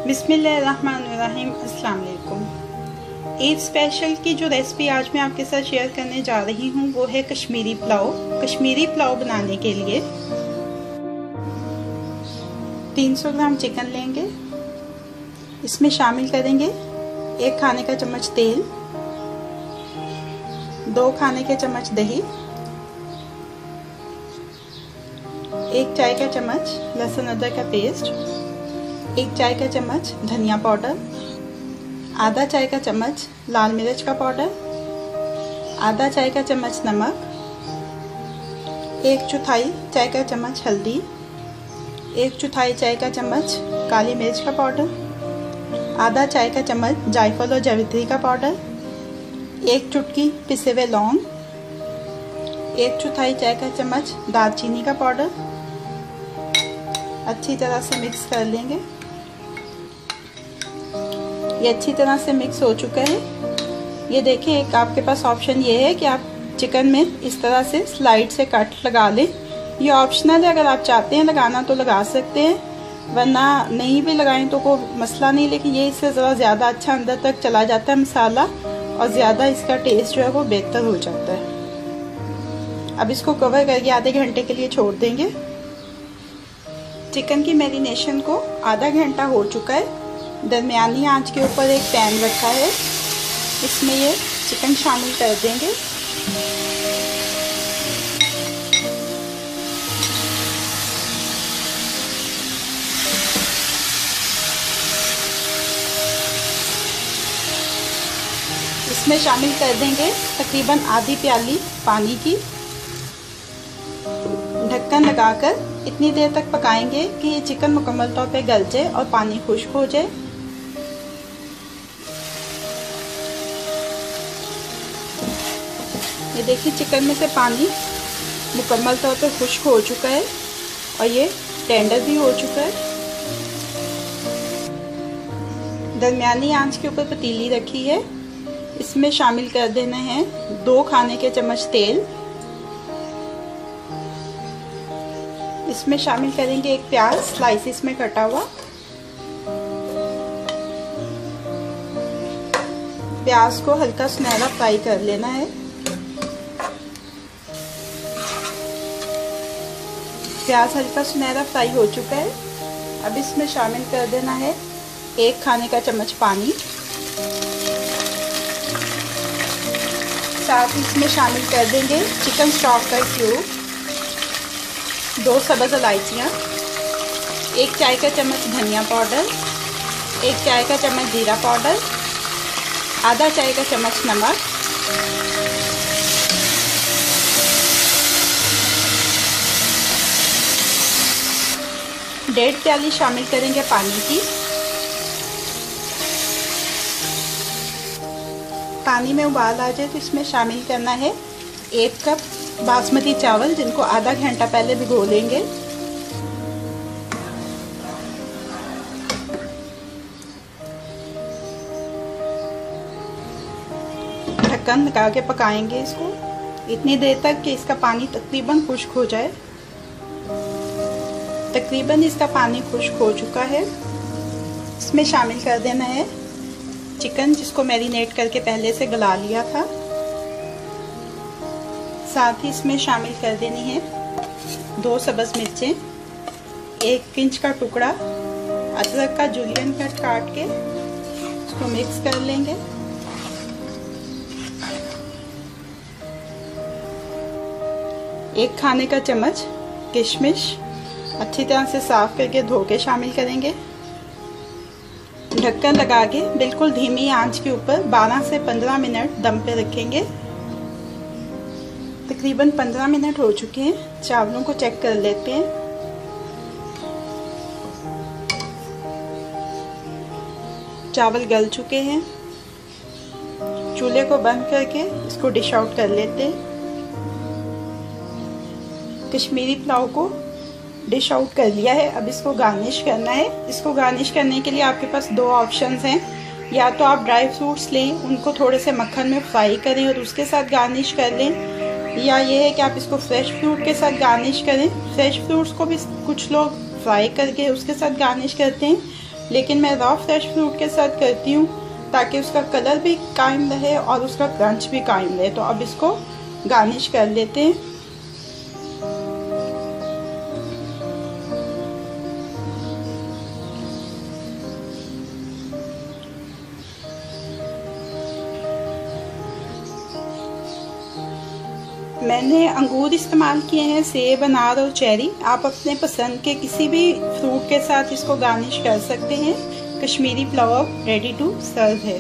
बिस्मिल्लाहिर्रहमानिर्रहीम। अस्सलाम वालेकुम। ईद स्पेशल की जो रेसिपी आज मैं आपके साथ शेयर करने जा रही हूँ वो है कश्मीरी पुलाव। कश्मीरी पुलाव बनाने के लिए 300 ग्राम चिकन लेंगे। इसमें शामिल करेंगे 1 खाने का चम्मच तेल, 2 खाने के चम्मच दही, 1 चाय का चम्मच लहसुन अदरक का पेस्ट, 1 चाय का चम्मच धनिया पाउडर, आधा चाय का चम्मच लाल मिर्च का पाउडर, आधा चाय का चम्मच नमक, 1/4 चाय का चम्मच हल्दी, 1/4 चाय का चम्मच काली मिर्च का पाउडर, आधा चाय का चम्मच जायफल और जावित्री का पाउडर, 1 चुटकी पिसे हुए लौंग, 1/4 चाय का चम्मच दालचीनी का पाउडर। अच्छी तरह से मिक्स कर लेंगे। ये अच्छी तरह से मिक्स हो चुका है। ये देखें, एक आपके पास ऑप्शन ये है कि आप चिकन में इस तरह से स्लाइड से कट लगा लें। ये ऑप्शनल है, अगर आप चाहते हैं लगाना तो लगा सकते हैं, वरना नहीं भी लगाएं तो कोई मसला नहीं। लेकिन ये इससे ज़रा ज़्यादा अच्छा अंदर तक चला जाता है मसाला और ज़्यादा इसका टेस्ट जो है वो बेहतर हो जाता है। अब इसको कवर करके आधे घंटे के लिए छोड़ देंगे। चिकन की मैरिनेशन को आधा घंटा हो चुका है। दरमियानी आंच के ऊपर एक पैन रखा है, इसमें ये चिकन शामिल कर देंगे। इसमें शामिल कर देंगे तकरीबन आधी प्याली पानी की। ढक्कन लगाकर इतनी देर तक पकाएंगे कि ये चिकन मुकम्मल तौर पे गल जाए और पानी खुश्क हो जाए। ये देखिए, चिकन में से पानी मुकम्मल तौर पे खुश्क हो चुका है और ये टेंडर भी हो चुका है। दरमियानी आंच के ऊपर पतीली रखी है, इसमें शामिल कर देना है 2 खाने के चम्मच तेल। इसमें शामिल करेंगे 1 प्याज स्लाइसिस में कटा हुआ। प्याज को हल्का सुनहरा फ्राई कर लेना है। प्याज हल्का सुनहरा फ्राई हो चुका है। अब इसमें शामिल कर देना है 1 खाने का चम्मच पानी। साथ ही इसमें शामिल कर देंगे चिकन स्टॉक का क्यूब, 2 सब्ज़ इलायचियाँ, 1 चाय का चम्मच धनिया पाउडर, 1 चाय का चम्मच जीरा पाउडर, आधा चाय का चम्मच नमक, डेढ़ प्याली शामिल करेंगे पानी की। पानी में उबाल आ जाए तो इसमें शामिल करना है 1 कप बासमती चावल, जिनको आधा घंटा पहले भिगो लेंगे। ढक्कन लगा के पकाएंगे इसको इतनी देर तक कि इसका पानी तकरीबन खुश्क हो जाए। तकरीबन इसका पानी खुश्क हो चुका है। इसमें शामिल कर देना है चिकन, जिसको मैरिनेट करके पहले से गला लिया था। साथ ही इसमें शामिल कर देनी है 2 सब्ज़ मिर्चें, 1 इंच का टुकड़ा अदरक का जूलियन कट काट के इसको मिक्स कर लेंगे। एक खाने का चम्मच किशमिश अच्छी तरह से साफ करके धो के शामिल करेंगे। ढक्कन लगा के बिल्कुल धीमी आंच के ऊपर 12 से 15 मिनट दम पे रखेंगे। तकरीबन 15 मिनट हो चुके हैं। चावलों को चेक कर लेते हैं। चावल गल चुके हैं। चूल्हे को बंद करके इसको डिश आउट कर लेते हैं। कश्मीरी पुलाव को डिश आउट कर लिया है। अब इसको गार्निश करना है। इसको गार्निश करने के लिए आपके पास 2 ऑप्शंस हैं। या तो आप ड्राई फ्रूट्स लें, उनको थोड़े से मक्खन में फ्राई करें और उसके साथ गार्निश कर लें, या ये है कि आप इसको फ्रेश फ्रूट के साथ गार्निश करें। फ्रेश फ्रूट्स को भी कुछ लोग फ्राई करके उसके साथ गार्निश करते हैं, लेकिन मैं रॉ फ्रेश फ्रूट के साथ करती हूँ ताकि उसका कलर भी कायम रहे और उसका क्रंच भी कायम रहे। तो अब इसको गार्निश कर लेते हैं। मैंने अंगूर इस्तेमाल किए हैं, सेब, अनार और चेरी। आप अपने पसंद के किसी भी फ्रूट के साथ इसको गार्निश कर सकते हैं। Kashmiri pulao ready to serve है।